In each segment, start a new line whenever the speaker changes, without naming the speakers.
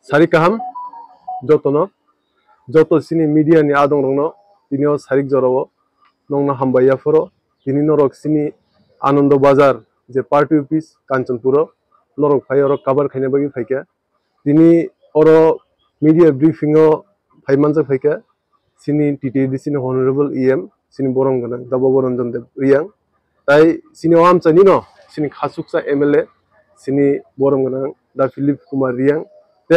Sarik kaham jotono joto sini media ni adong rongno tinio sarik jorowo nongna hambaya foro tini norok sini Anando Bazar je party office Kanchanpuro norok phai oro cover khaina bagi phaika tini oro media briefing o phaimanja phaika sini TTD sini honorable EM sini borong gana Dabo Boronjon Dev Riyang tai sini amchani no sini khasuksa MLA sini borong gana Da Philip Kumar Riyang te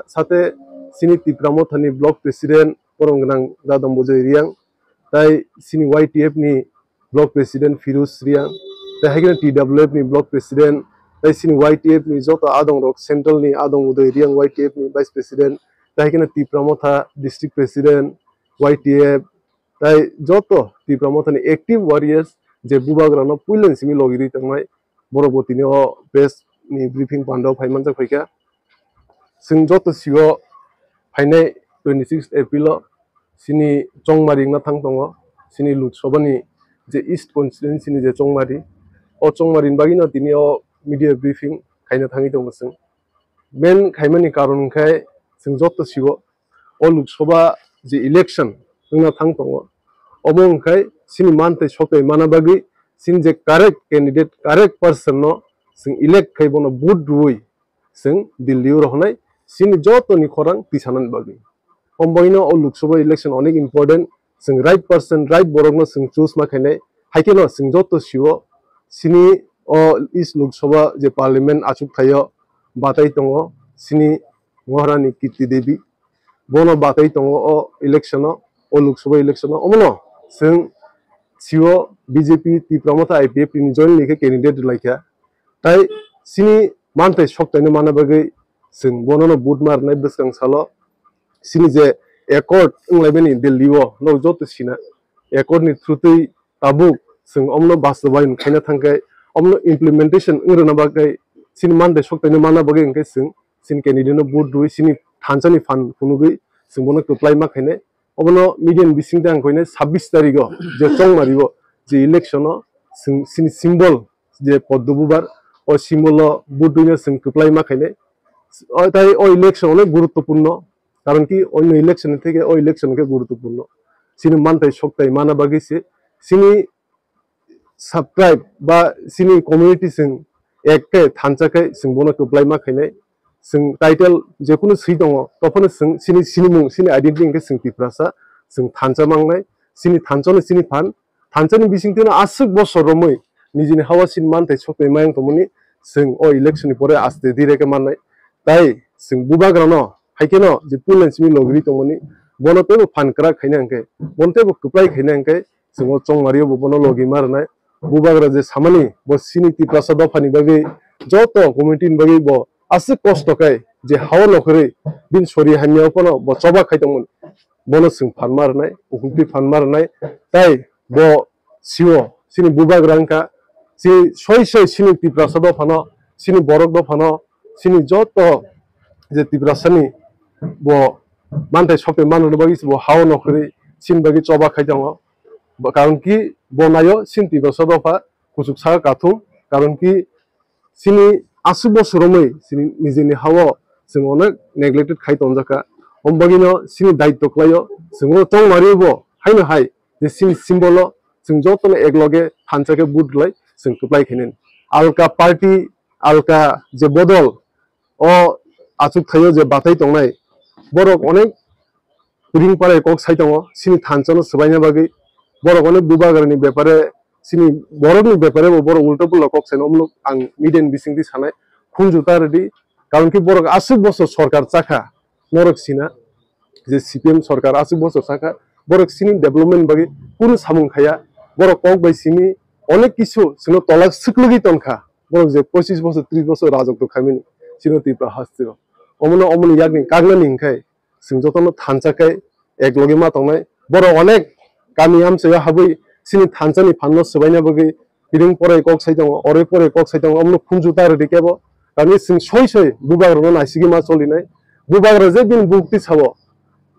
sate sini Tipramo Thani block president borong gana Da Dambojoy Riyang tai sini YTF ni block president Firuz Riyang tai hagina TWF ni block president tai sini YTF ni joto adong rok central ni adong udoy Riyang YTF ni vice president tai hagina Tipramo Tha district president YTF tai joto Tipramo Thani active warriors je bubagrano puilen simi logiri tangmai boroboti ni o press ni briefing pando phaimanja phaika sing joto sigo phainai 26 April sini chongmari na thang tongo sini Lok Sabha ni je east constituency ni je chongmari o chongmari bagi no tini o media briefing khaina thangi tongo sing main khaimani karon khai sing joto sigo o Lok Sabha je election na thang tongo omong khai sini mante shokai mana bagi sini je correct candidate correct person no sing elect khai bono vote rui sing Delhi ro honai sini joto ni khorang tisanan bagi omboino o Lok Sabha election onek important sing right person right borok no sing choose ma khainai haike no sing joto sigo sini o is Lok Sabha je parliament achuk thayo batai tongo sini Maharani Kirti Devi bono batai tongo o election o Lok Sabha election omono sing sigo BJP Tipramo Tha IPF ni join like candidate laikha tai sini mante shoktaine mana bagai sing bono no boot marnai beskang salo sini je accord nglabeni Delhi o no joto sina accord ni through tabuk sing omno basabain khaina thangkai omno implementation ngrona bagai sini mante shoktaine mana bagai engkai sing candidate no boot rui sini thanchani fan kunugui sing bono apply ma khaine obono median bising dang koine 26 tarigo je chongmaribo je election o sini symbol je poddububar o symbol o buduina sing apply ma khaine tai o election অনেক গুরুত্বপূর্ণ কারণ কি অন্য election থেকে ও election কে গুরুত্বপূর্ণ সিনি মানতাই শক্তাই মানা বাগিছে সিনি subscribe বা সিনি community Singh এককে থানচাকে সিং বনো কপ্লাই মা খাইনে সিং টাইটেল যে কোনো সি দङ তখন সিং সিনি সিনিমুং সিনি আইডেন্টিটি কে সিং তিপ্রাসা সিং থানচা মাংনাই সিনি থানচনে সিনি ফান থানচানি বিसिंथिनो आसुक बसर रमै निजिनि हावा सिन मानताय शक्ताय मायं तमनि सिं ओ इलेक्शन परे आस्ते धीरे के माननाय tai sing bubagrano haikeno je pulen simi logri tongoni bono tebo fankra khaina angke bonte bo kuplai khaina angke singo chongmario bo bono logi marnai bubagra je samani bo sini Tiprasa dofani bagi joto community bagi bo ase kosto kai je hawa nokre bin sori hanya kono bo choba khaitamon bono sing fan marnai ukunti fan marnai tai bo siwo sini bubagrangka si soi sini Tiprasa dofano sini borok dofano sini joto je Tiprasani bo mantai shokte manu bagi bo hawo nokri sin bagi choba khaitango karon ki bo nayo sin Tiprasa dofa kusuk sa kathum karon ki sini asu bosoromai sini nijini hawo sing onek neglected khaitonjaka ombagino sini daitto klayo singo chongmaribo haino hai je sini symbolo sing joto ekloge thanchake budlai sing kuplai khinen alka party alka je bodol o achuk thayo je batai tongnai borok onek ring pare kok saitongo sini thanchano sbaina bagi borok onek bubagrani bepare sini borokni bepare borok ulto pulo kok saino omlo ang median bisingti sanai khunjuta redi karon ki borok asuk bosor sarkar chakha norok sina je CPM sarkar asuk bosor chakha borok sini development bagi puro samung khaya borok kok bai sini onek kisu sino tolak siklugi tonkha borok je 25 bosor 30 bosor rajokto khamini sino Tipra hastiro omono yakni kaglani ingkai singjotono thanchakai eklogi ma tongnai borok onek kami amseyo habui sini thanchani phanno sbaina bagi piring pore kok saitongo ore pore kok saitongo omno khunjuta redi kebo kami sing soi bubagrano naisigi ma cholinai bubagra je bin bukti sabo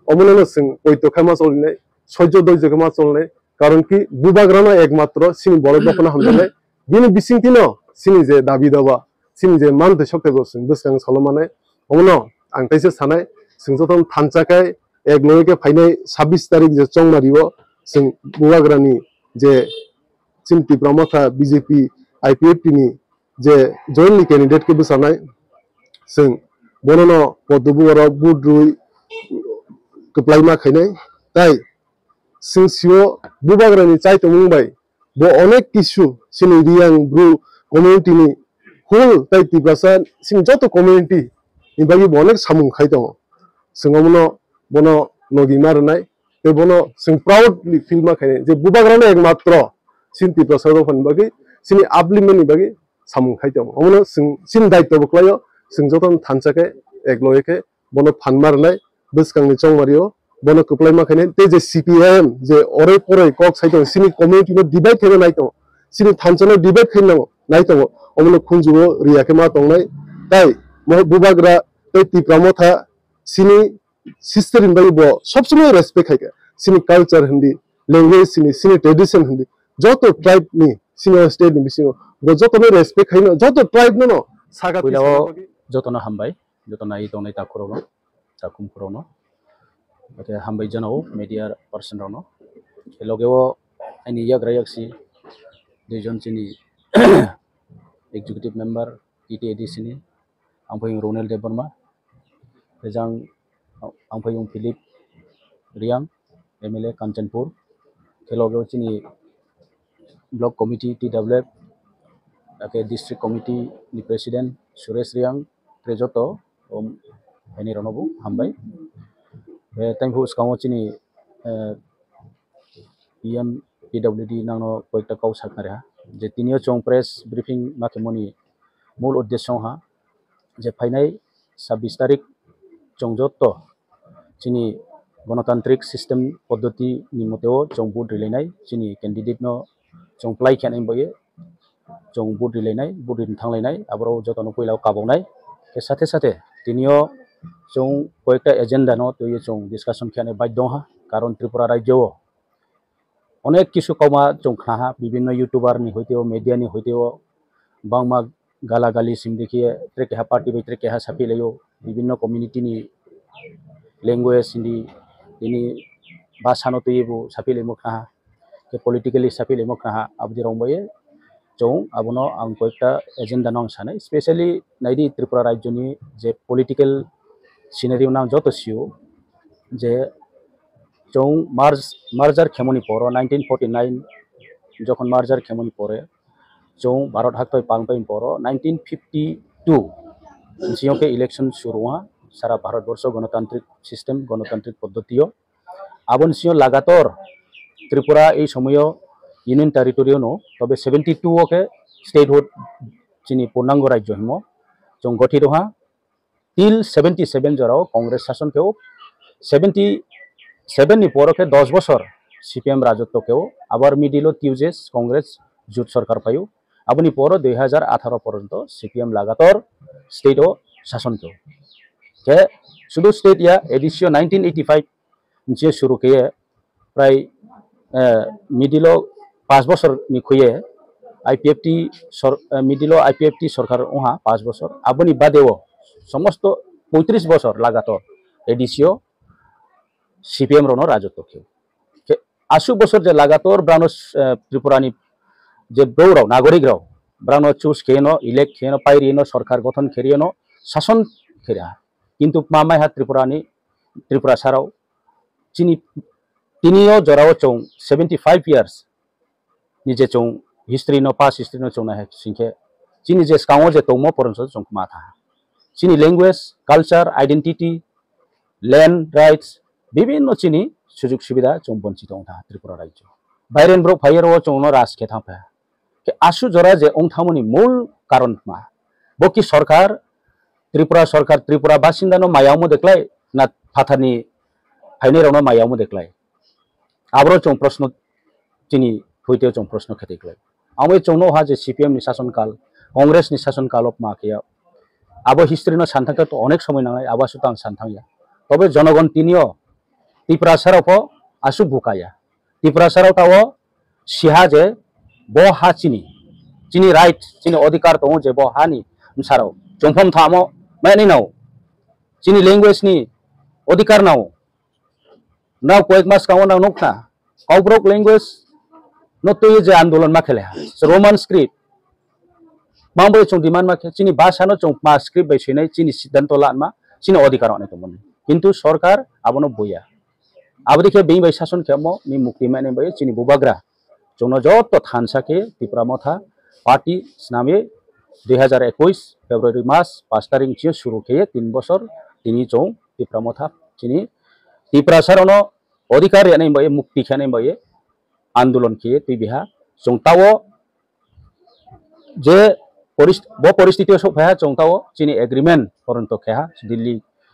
omono sing oito khama cholinai sojo doijo khama cholnai karon ki bubagrano ekmatro sini borok dofana hamdalai bini bisingthino sini je dabi daba sini je mante shokte bosin buskang salomane omono आं ताइसे सानाय जों जतन थानचाखाय एक लगे फाइनाय 26 तारिख जे चंमारियो जों बुवाग्रानि जे चिन तिप्रामथा BJP IPFT नि जे जयन्टलि candidate के बसानाय जों बननो पदबुवाराव बुद्रुय कप्लाइमा खायनाय ताई जों सियो बुवाग्रानि चाइतो मुंबाय बो अनेक किसु सिनि रियां ब्रु कम्युनिटी नि होल ताई तिप्रासा सिनि जतो कम्युनिटी इबागि अनेक सामुं खाय दङ जोंमनो बनो नगि मारनाय ते बनो जों प्राउडलि फील मा खायनाय जे बुवाग्रानो एकमात्र सिनि तिप्रासा दफानि बागै सिनि आपलिमेन्टनि बागै सामुं खाय दङ अमनो जों सिनि दायित्व बख्लायो जों जतन थानचाके एकलयके बनो फान मारनाय बसकांनि चंमारियो बनो कप्लाइमा खायनाय ते जे सीपीएम जे अरे परे कक साइतो सिनि कम्युनिटी नो डिवाइड खायनो नायतो सिनि थानचनो डिवाइड खायनो नायतो अमनो खुंजुओ रियाके मा तंनाय ताई म बुवाग्रा ते तिप्रामथा सिनि सिस्टर इन बाय बो सब समय रेस्पेक्ट खायके सिनि कल्चर हिंदी लैंग्वेज सिनि ट्रेडिशन हिंदी जतो ट्राइब नि सिनि स्टेट नि बिसिनो जतो में रेस्पेक्ट खायनो जतो ट्राइब नो सागा
जतन हामबाय जतन आई दंनाय ताखुरावनो ताकुमखुरावनो ओके हामबाय जनाव मीडिया पर्सन रावनो लगेव आइनि याग्रा याक्सि दुइजन चिनि एग्जीक्यूटिव मेंबर टीटीएडीसी नि आंफाय रोनेल देबबर्मा रेजां आंफाय फिलिप रियां एमएलए कांचनपुर केलगेव चिनि block committee TWF okay district committee नि प्रेसिडेंट सुरेश रियां ट्रेजोतो एनि रनबु हामबाय थैंकयू स्काउ चिनि पीएम पीडब्ल्यूडी नानो कोइटा काउ साकनारा जे तिनियो चों प्रेस ब्रीफिंग माकेमोनी मूल उद्देश्य हा जे फाइनाय 26 तारिख चोंजोतो चिनि गणतांत्रिक सिस्टम पद्धति नि मतेओ चों बुट रिलेनाय चिनि कैंडिडेट नो चों प्लाइ खानाय बये चों बुट रिलेनाय बुट रिन थांलायनाय आबरो जतनो कोइलाव काबावनाय के साथे साथे तिनियो चों कोइटा एजेंडा नो तो ये चों डिस्कशन खाने बाध्य हा कारण त्रिपुरा राज्य अनेक किसु कौमा चों खाहा विभिन्न यूट्यूबर नि होइतेओ मीडिया नि होइतेओ बांगमा गाला गाली सिम देखिए ट्रेकेहा पार्टी बै ट्रेकेहा साफिलायो विभिन्न कम्युनिटी नि लैंग्वेज हिंदी इनि भाषा नो तो येबो साफिलेमो खाहा के पॉलिटिकली साफिलेमो खाहा आबदि रंबये चों आबनो आं कोइटा एजेंडा नो सानै स्पेशली नाइदि त्रिपुरा राज्य नि जे पॉलिटिकल सिनेरियो नां जतो सियो जे चों मार्जार खेमोनी पर 1949 जखन मार्जार खेमोनी परे चों भारत हाक्तय पांगपै पर 1952 सियो के इलेक्शन शुरू हुआ सारा भारत वर्ष गणतांत्रिक सिस्टम गणतांत्रिक पद्धतियो आबन सियो लगातार त्रिपुरा ए समयो यूनियन टेरिटोरियो नो तबे 72 के स्टेटहुड चिनि पूर्णांग राज्य हिमो चों गठित हुआ टिल 77 जराव कांग्रेस शासन के 77 नि पर के 10 बছর सीपीएम राजत्व के आबार मिडिलो टिउजेस कांग्रेस जुट सरकार पायो आबनि पर 2018 पर्यंत सीपीएम लगातार स्टेटो शासन के सुदु स्टेट या एडिशन 1985 जे शुरू के प्राय मिडिलो 5 बছর नि खुये आईपीएफटी मिडिलो आईपीएफटी सरकार ओहा 5 बছর आबनि बादेव समस्त 35 बছর लगातार एडिशियो सीपीएम रोनो राजत्व के आसु बছর जे लगातार ब्रानो त्रिपुरानि जे गौरव नागरिक राव ब्रानो चूज खेनो इलेक्ट खेनो पाइरिनो सरकार गठन खेरिनो शासन खेरा किंतु मामाय हा त्रिपुरा साराव चिनि तिनियो जराव चों 75 इयर्स निजे चों हिस्ट्री नो पास हिस्ट्री नो चों ना है सिंखे चिनि जे स्काउ जे तोमो परनसो चों माथा चिनि language culture identity land rights विभिन्न चिनि सुजुग सुविधा चों वंचित था त्रिपुरा राज्य बाइरेन ब्रो फायर चों राज के थांफा के आसु जरा जे ओंथामनि मूल कारण मा बकि सरकार त्रिपुरा बासिंदा नो मायावमो देखलाय ना फाथारनि फाइने रावनो मायावमो देखलाय आब्रो चों प्रश्न चिनि होइते चों प्रश्न खेतेखलाय आवे चोंनो हा जे सीपीएम नि शासन काल कांग्रेस नि शासन काल अफ माकेया आबो हिस्ट्री नो सानथांखा तो अनेक समय नांनाय आबासु तां सानथांया तबे जनगण तिनियो त्रिपुरा साराव आसु बुकाया त्रिपुरा साराव ताव सिहा जे बो हा चिनि राइट चिनि अधिकार तो जे बो हानि साराव जोंफम थामो मैनि नाव chini language ni odikar nao now koek mas kawan nao nokna kaubrok language no to je andolan makhele roman script mambo chung demand makhe chini bhasha no chung ma script bai sinai chini siddhanto lanma chini odikar ne tomon kintu sarkar abono boya abdike bei bai shason khemo ni mukti mane bai chini bubagra chungno jotto thansa ke Tripura motha party sname 2021 February mas 5 tarik chio shuru ke 3 bosor tini chung Tripura motha chini Tripura sarono odikar ya bai mukti khane bai आंदोलन किए तु बिहा चंगताओ जे परिस्थिति सफाया चंगताओ चिनी agreement परंतो खेहा दिल्ली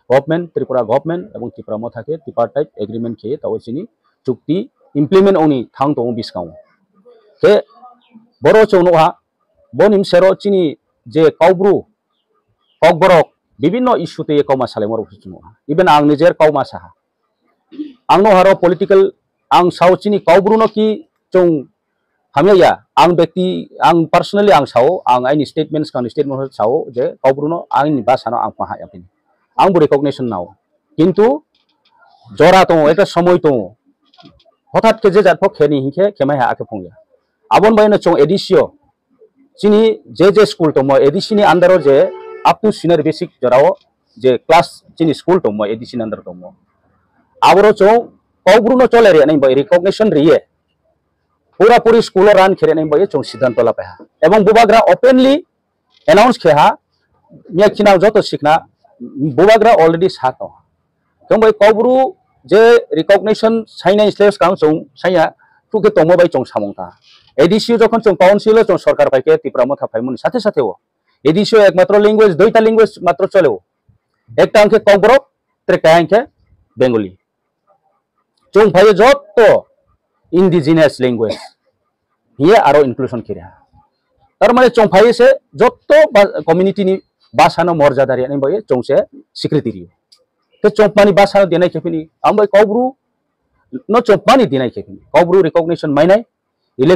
गवर्नमेंट त्रिपुरा गवर्नमेंट एवं त्रिपुरा मथाके ट्रिपार्टाइट एग्रीमेंट किए ताओ चिनी चुक्ति इम्प्लीमेंट ओनी थांग तो बिस्काउ के बरो चौनोहा बनिम सेरो चिनी जे काउब्रु ककबरक विभिन्न इश्यू ते काउमा सालेमर चुनोहा इवन आं निजेर काउमा साहा आंनो हारो पॉलिटिकल आं साव चिनी काउब्रुनो की चों हमया आं व्यक्ति आं पर्सनली आं साव आं आइनि स्टेटमेंट्स कानि स्टेटमेंट साव जे काउब्रुनो आंनि भाषानो आं पाहा यापिन आं बु रिकॉग्निशन नाव किंतु जरा तो एटा समय तो हठात के जे जातफो खेनि हिखे खेमाय आके फंगया आबन बायनो चों एडिसियो चिनी जे स्कूल तो म एडिसिनि अंडर जे अप टू सीनियर बेसिक जराओ जे क्लास चिनी स्कूल तो म एडिसिनि अंडर तो म आवरो चों काउब्रुनो चले रे नहीं भाई रिकॉग्निशन रिये पूरा पूरी स्कूल रान खेरे नहीं भाई चों सिद्धांत ला पेहा एवं बुबाग्रा ओपनली अनाउंस खेहा मिया खिनाव जतो सिखना बुबाग्रा ऑलरेडी सातो क्यों भाई काउब्रु जे रिकॉग्निशन साइना स्लेस काउ चों साया तुके तोमो भाई चों सामंता एडिसियो जखन चों काउंसिल चों सरकार पाइके त्रिपुरा मथा फाइमुन साथे साथे हो एडिसियो एकमात्र लैंग्वेज दुईटा लैंग्वेज मात्र चले हो एकटा अंके काउब्रो त्रेका अंके बेंगली चों भाई जत्तो इंडिजिनियस लैंग्वेज ये आरो इंक्लूजन किया तार माने चों भाई से जत्तो कम्युनिटी नि भाषा न मर्यादा रे नै भाई चों से स्वीकृति रियो तो चों पानी भाषा देनाय खेपिनि आम भाई काउब्रु न चों पानी देनाय खेपिनि काउब्रु रिकॉग्निशन माइनाय इलेक्शन